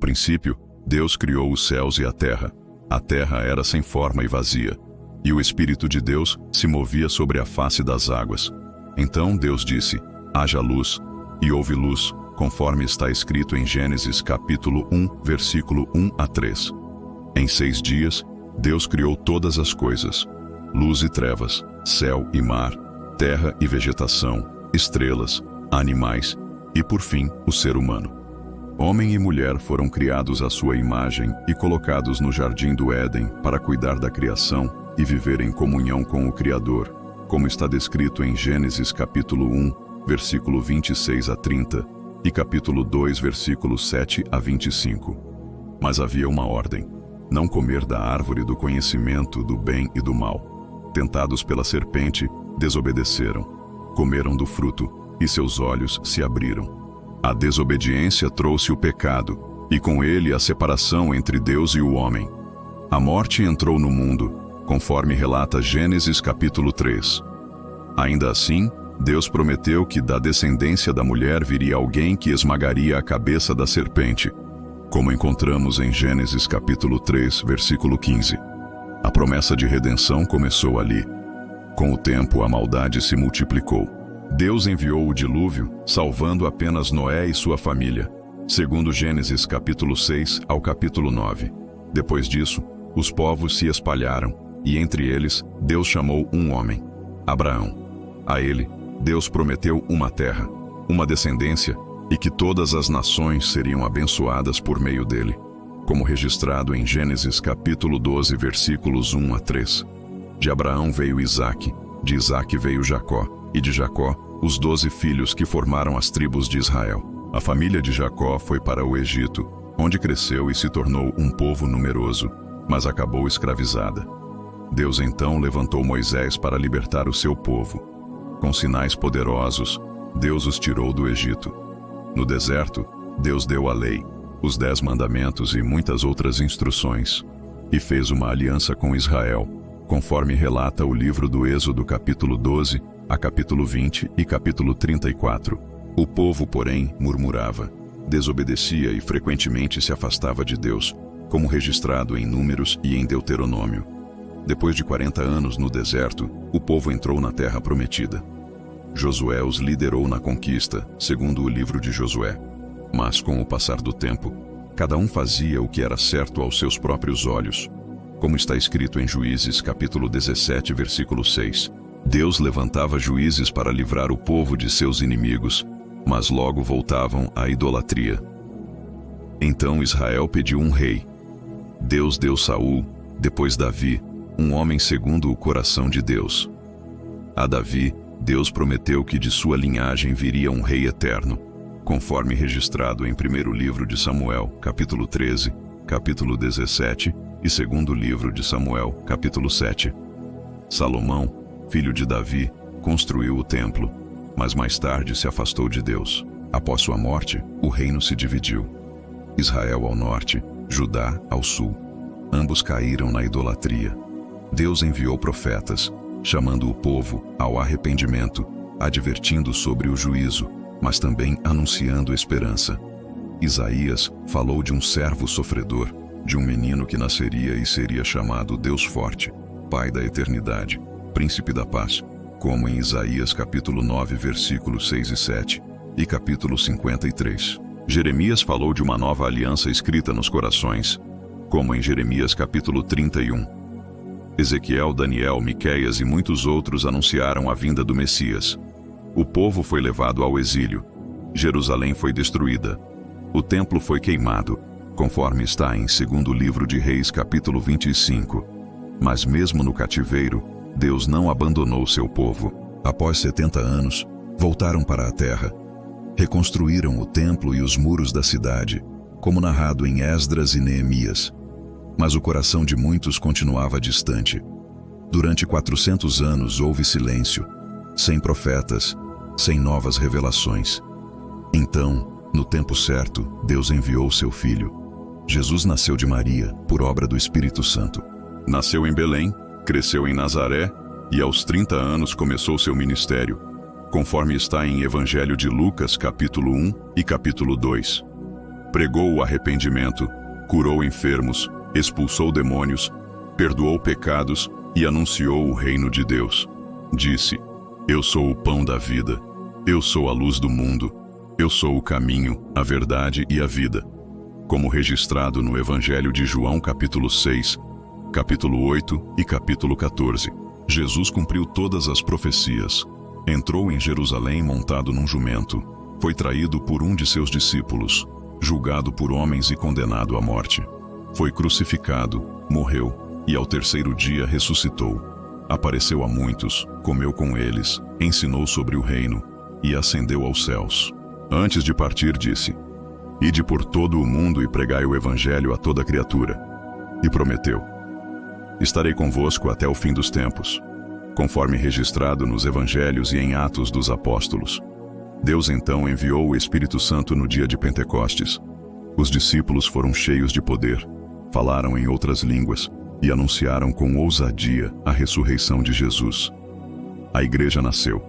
princípio, Deus criou os céus e a terra. A terra era sem forma e vazia, e o Espírito de Deus se movia sobre a face das águas. Então Deus disse: haja luz, e houve luz, conforme está escrito em Gênesis capítulo 1, versículo 1 a 3. Em 6 dias, Deus criou todas as coisas: luz e trevas, céu e mar, terra e vegetação, estrelas, animais e, por fim, o ser humano. Homem e mulher foram criados à sua imagem e colocados no jardim do Éden para cuidar da criação e viver em comunhão com o Criador, como está descrito em Gênesis capítulo 1, versículo 26 a 30 e capítulo 2, versículos 7 a 25. Mas havia uma ordem: não comer da árvore do conhecimento do bem e do mal. Tentados pela serpente, desobedeceram. Comeram do fruto, e seus olhos se abriram. A desobediência trouxe o pecado, e com ele a separação entre Deus e o homem. A morte entrou no mundo, conforme relata Gênesis capítulo 3. Ainda assim, Deus prometeu que da descendência da mulher viria alguém que esmagaria a cabeça da serpente, como encontramos em Gênesis capítulo 3, versículo 15. A promessa de redenção começou ali. Com o tempo, a maldade se multiplicou. Deus enviou o dilúvio, salvando apenas Noé e sua família, segundo Gênesis capítulo 6 ao capítulo 9. Depois disso, os povos se espalharam, e entre eles, Deus chamou um homem, Abraão. A ele, Deus prometeu uma terra, uma descendência, e que todas as nações seriam abençoadas por meio dele, como registrado em Gênesis capítulo 12, versículos 1 a 3. De Abraão veio Isaque, de Isaque veio Jacó, e de Jacó, os 12 filhos que formaram as tribos de Israel. A família de Jacó foi para o Egito, onde cresceu e se tornou um povo numeroso, mas acabou escravizada. Deus então levantou Moisés para libertar o seu povo. Com sinais poderosos, Deus os tirou do Egito. No deserto, Deus deu a lei, os 10 mandamentos e muitas outras instruções, e fez uma aliança com Israel, conforme relata o livro do Êxodo capítulo 12, a capítulo 20 e capítulo 34. O povo, porém, murmurava, desobedecia e frequentemente se afastava de Deus, como registrado em Números e em Deuteronômio. Depois de 40 anos no deserto, o povo entrou na terra prometida. Josué os liderou na conquista, segundo o livro de Josué. Mas com o passar do tempo, cada um fazia o que era certo aos seus próprios olhos. Como está escrito em Juízes capítulo 17, versículo 6. Deus levantava juízes para livrar o povo de seus inimigos, mas logo voltavam à idolatria. Então Israel pediu um rei. Deus deu Saul, depois Davi, um homem segundo o coração de Deus. A Davi, Deus prometeu que de sua linhagem viria um rei eterno, conforme registrado em primeiro livro de Samuel, capítulo 13, capítulo 17 e segundo livro de Samuel, capítulo 7. Salomão, filho de Davi, construiu o templo, mas mais tarde se afastou de Deus. Após sua morte, o reino se dividiu. Israel ao norte, Judá ao sul. Ambos caíram na idolatria. Deus enviou profetas, chamando o povo ao arrependimento, advertindo sobre o juízo, mas também anunciando esperança. Isaías falou de um servo sofredor, de um menino que nasceria e seria chamado Deus Forte, Pai da Eternidade, Príncipe da Paz, como em Isaías capítulo 9, versículos 6 e 7, e capítulo 53. Jeremias falou de uma nova aliança escrita nos corações, como em Jeremias capítulo 31. Ezequiel, Daniel, Miqueias e muitos outros anunciaram a vinda do Messias. O povo foi levado ao exílio. Jerusalém foi destruída. O templo foi queimado, conforme está em 2º livro de Reis capítulo 25. Mas mesmo no cativeiro, Deus não abandonou seu povo. Após 70 anos, voltaram para a terra. Reconstruíram o templo e os muros da cidade, como narrado em Esdras e Neemias. Mas o coração de muitos continuava distante. Durante 400 anos houve silêncio, sem profetas, sem novas revelações. Então, no tempo certo, Deus enviou seu Filho. Jesus nasceu de Maria, por obra do Espírito Santo. Nasceu em Belém, cresceu em Nazaré e aos 30 anos começou seu ministério, conforme está em Evangelho de Lucas, capítulo 1 e capítulo 2. Pregou o arrependimento, curou enfermos, expulsou demônios, perdoou pecados e anunciou o reino de Deus. Disse: Eu sou o pão da vida, eu sou a luz do mundo, eu sou o caminho, a verdade e a vida. Como registrado no Evangelho de João capítulo 6, capítulo 8 e capítulo 14. Jesus cumpriu todas as profecias. Entrou em Jerusalém montado num jumento. Foi traído por um de seus discípulos, julgado por homens e condenado à morte. Foi crucificado, morreu e ao terceiro dia ressuscitou. Apareceu a muitos, comeu com eles, ensinou sobre o reino e ascendeu aos céus. Antes de partir disse: Ide por todo o mundo e pregai o evangelho a toda criatura. E prometeu: Estarei convosco até o fim dos tempos, conforme registrado nos evangelhos e em Atos dos Apóstolos. Deus então enviou o Espírito Santo no dia de Pentecostes. Os discípulos foram cheios de poder, falaram em outras línguas e anunciaram com ousadia a ressurreição de Jesus. A igreja nasceu.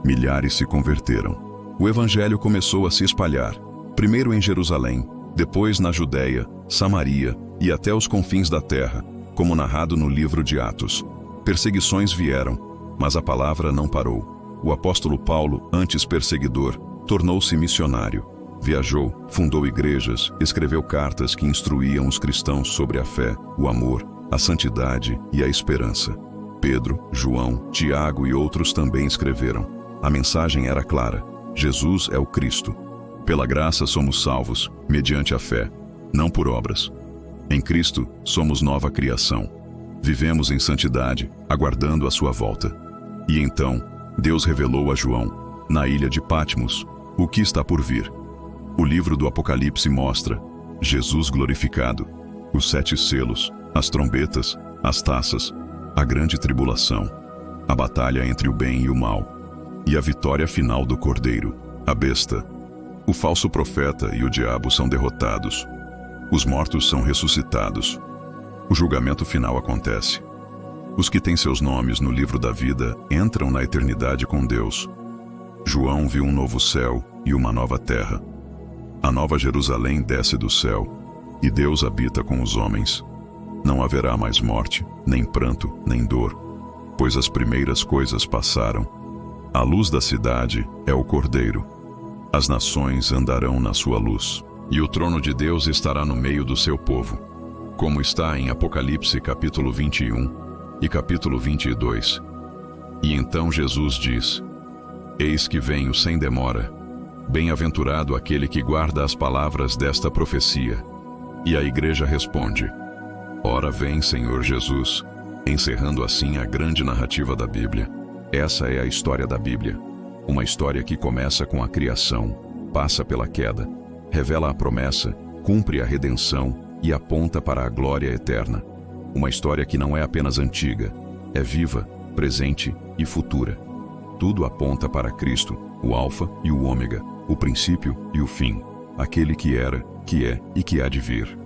Milhares se converteram. O evangelho começou a se espalhar, primeiro em Jerusalém, depois na Judéia, Samaria e até os confins da terra, como narrado no livro de Atos. Perseguições vieram, mas a palavra não parou. O apóstolo Paulo, antes perseguidor, tornou-se missionário. Viajou, fundou igrejas, escreveu cartas que instruíam os cristãos sobre a fé, o amor, a santidade e a esperança. Pedro, João, Tiago e outros também escreveram. A mensagem era clara: Jesus é o Cristo. Pela graça somos salvos, mediante a fé, não por obras. Em Cristo somos nova criação. Vivemos em santidade, aguardando a sua volta. E então, Deus revelou a João, na ilha de Patmos, o que está por vir. O livro do Apocalipse mostra Jesus glorificado, os 7 selos, as trombetas, as taças, a grande tribulação, a batalha entre o bem e o mal, e a vitória final do Cordeiro, a besta. O falso profeta e o diabo são derrotados. Os mortos são ressuscitados. O julgamento final acontece. Os que têm seus nomes no livro da vida entram na eternidade com Deus. João viu um novo céu e uma nova terra. A nova Jerusalém desce do céu, e Deus habita com os homens. Não haverá mais morte, nem pranto, nem dor, pois as primeiras coisas passaram. A luz da cidade é o Cordeiro. As nações andarão na sua luz, e o trono de Deus estará no meio do seu povo, como está em Apocalipse capítulo 21 e capítulo 22. E então Jesus diz: Eis que venho sem demora. Bem-aventurado aquele que guarda as palavras desta profecia. E a igreja responde: Ora vem, Senhor Jesus, encerrando assim a grande narrativa da Bíblia. Essa é a história da Bíblia. Uma história que começa com a criação, passa pela queda, revela a promessa, cumpre a redenção e aponta para a glória eterna. Uma história que não é apenas antiga, é viva, presente e futura. Tudo aponta para Cristo, o Alfa e o Ômega, o princípio e o fim, aquele que era, que é e que há de vir.